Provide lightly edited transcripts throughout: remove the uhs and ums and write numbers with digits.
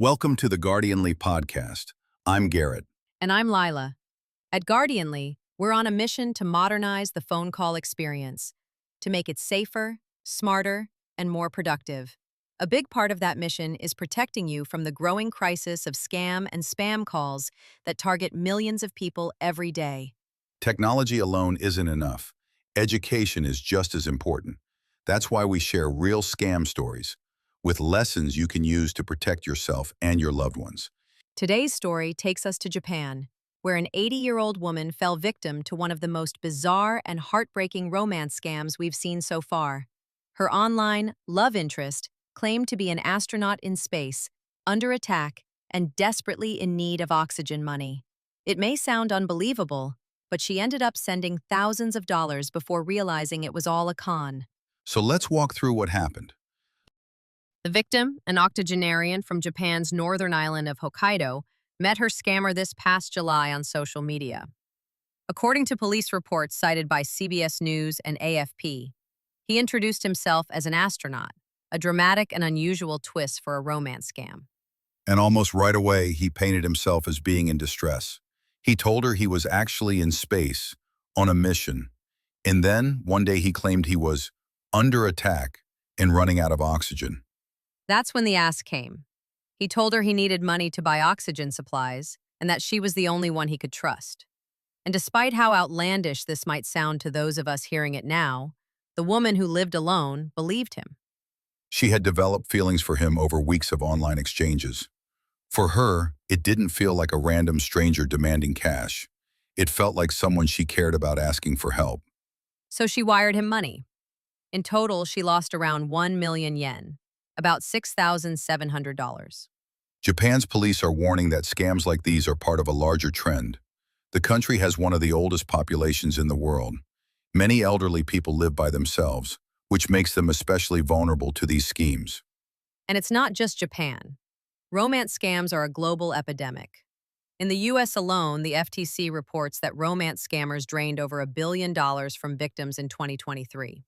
Welcome to the Guardianly podcast. I'm Garrett. And I'm Lila. At Guardianly, we're on a mission to modernize the phone call experience, to make it safer, smarter, and more productive. A big part of that mission is protecting you from the growing crisis of scam and spam calls that target millions of people every day. Technology alone isn't enough. Education is just as important. That's why we share real scam stories with lessons you can use to protect yourself and your loved ones. Today's story takes us to Japan, where an 80-year-old woman fell victim to one of the most bizarre and heartbreaking romance scams we've seen so far. Her online love interest claimed to be an astronaut in space, under attack, and desperately in need of oxygen money. It may sound unbelievable, but she ended up sending thousands of dollars before realizing it was all a con. So let's walk through what happened. The victim, an octogenarian from Japan's northern island of Hokkaido, met her scammer this past July on social media. According to police reports cited by CBS News and AFP, he introduced himself as an astronaut, a dramatic and unusual twist for a romance scam. And almost right away, he painted himself as being in distress. He told her he was actually in space, on a mission. And then, one day he claimed he was under attack and running out of oxygen. That's when the ask came. He told her he needed money to buy oxygen supplies and that she was the only one he could trust. And despite how outlandish this might sound to those of us hearing it now, the woman who lived alone believed him. She had developed feelings for him over weeks of online exchanges. For her, it didn't feel like a random stranger demanding cash. It felt like someone she cared about asking for help. So she wired him money. In total, she lost around 1 million yen, about $6,700. Japan's police are warning that scams like these are part of a larger trend. The country has one of the oldest populations in the world. Many elderly people live by themselves, which makes them especially vulnerable to these schemes. And it's not just Japan. Romance scams are a global epidemic. In the U.S. alone, the FTC reports that romance scammers drained over $1 billion from victims in 2023.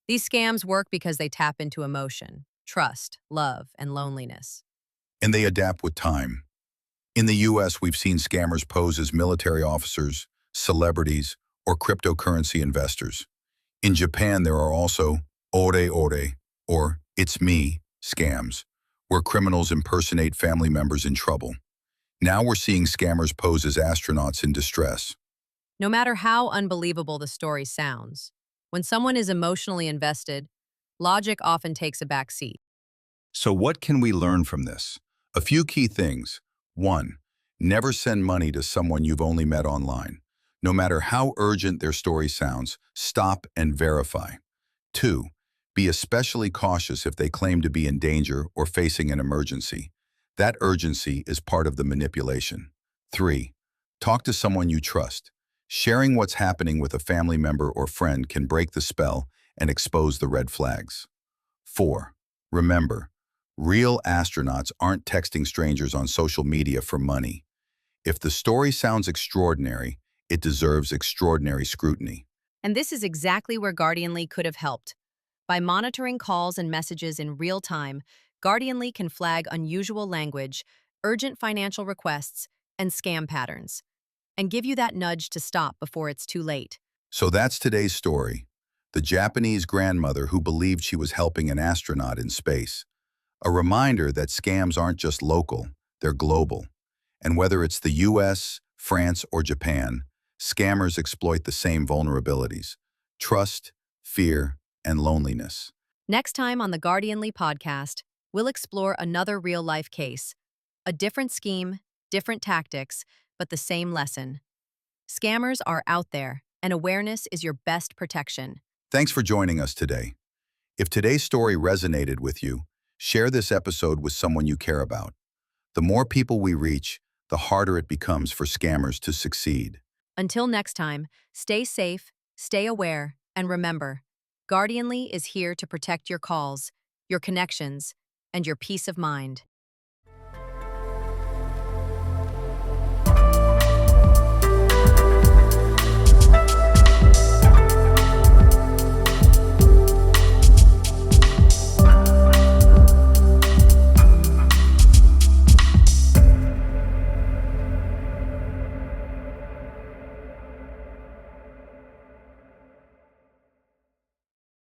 These scams work because they tap into emotion, trust, love, and loneliness. And they adapt with time. In the U.S., we've seen scammers pose as military officers, celebrities, or cryptocurrency investors. In Japan, there are also ore ore, or it's me, scams, where criminals impersonate family members in trouble. Now we're seeing scammers pose as astronauts in distress. No matter how unbelievable the story sounds, when someone is emotionally invested, logic often takes a back seat. So what can we learn from this? A few key things. 1. Never send money to someone you've only met online. No matter how urgent their story sounds, stop and verify. 2. Be especially cautious if they claim to be in danger or facing an emergency. That urgency is part of the manipulation. 3. Talk to someone you trust. Sharing what's happening with a family member or friend can break the spell and expose the red flags. 4. Remember, real astronauts aren't texting strangers on social media for money. If the story sounds extraordinary, it deserves extraordinary scrutiny. And this is exactly where Guardianly could have helped. By monitoring calls and messages in real time, Guardianly can flag unusual language, urgent financial requests, and scam patterns, and give you that nudge to stop before it's too late. So that's today's story. The Japanese grandmother who believed she was helping an astronaut in space. A reminder that scams aren't just local, they're global. And whether it's the US, France, or Japan, scammers exploit the same vulnerabilities: trust, fear, and loneliness. Next time on the Guardianly podcast, we'll explore another real-life case. A different scheme, different tactics, but the same lesson. Scammers are out there, and awareness is your best protection. Thanks for joining us today. If today's story resonated with you, share this episode with someone you care about. The more people we reach, the harder it becomes for scammers to succeed. Until next time, stay safe, stay aware, and remember, Guardianly is here to protect your calls, your connections, and your peace of mind.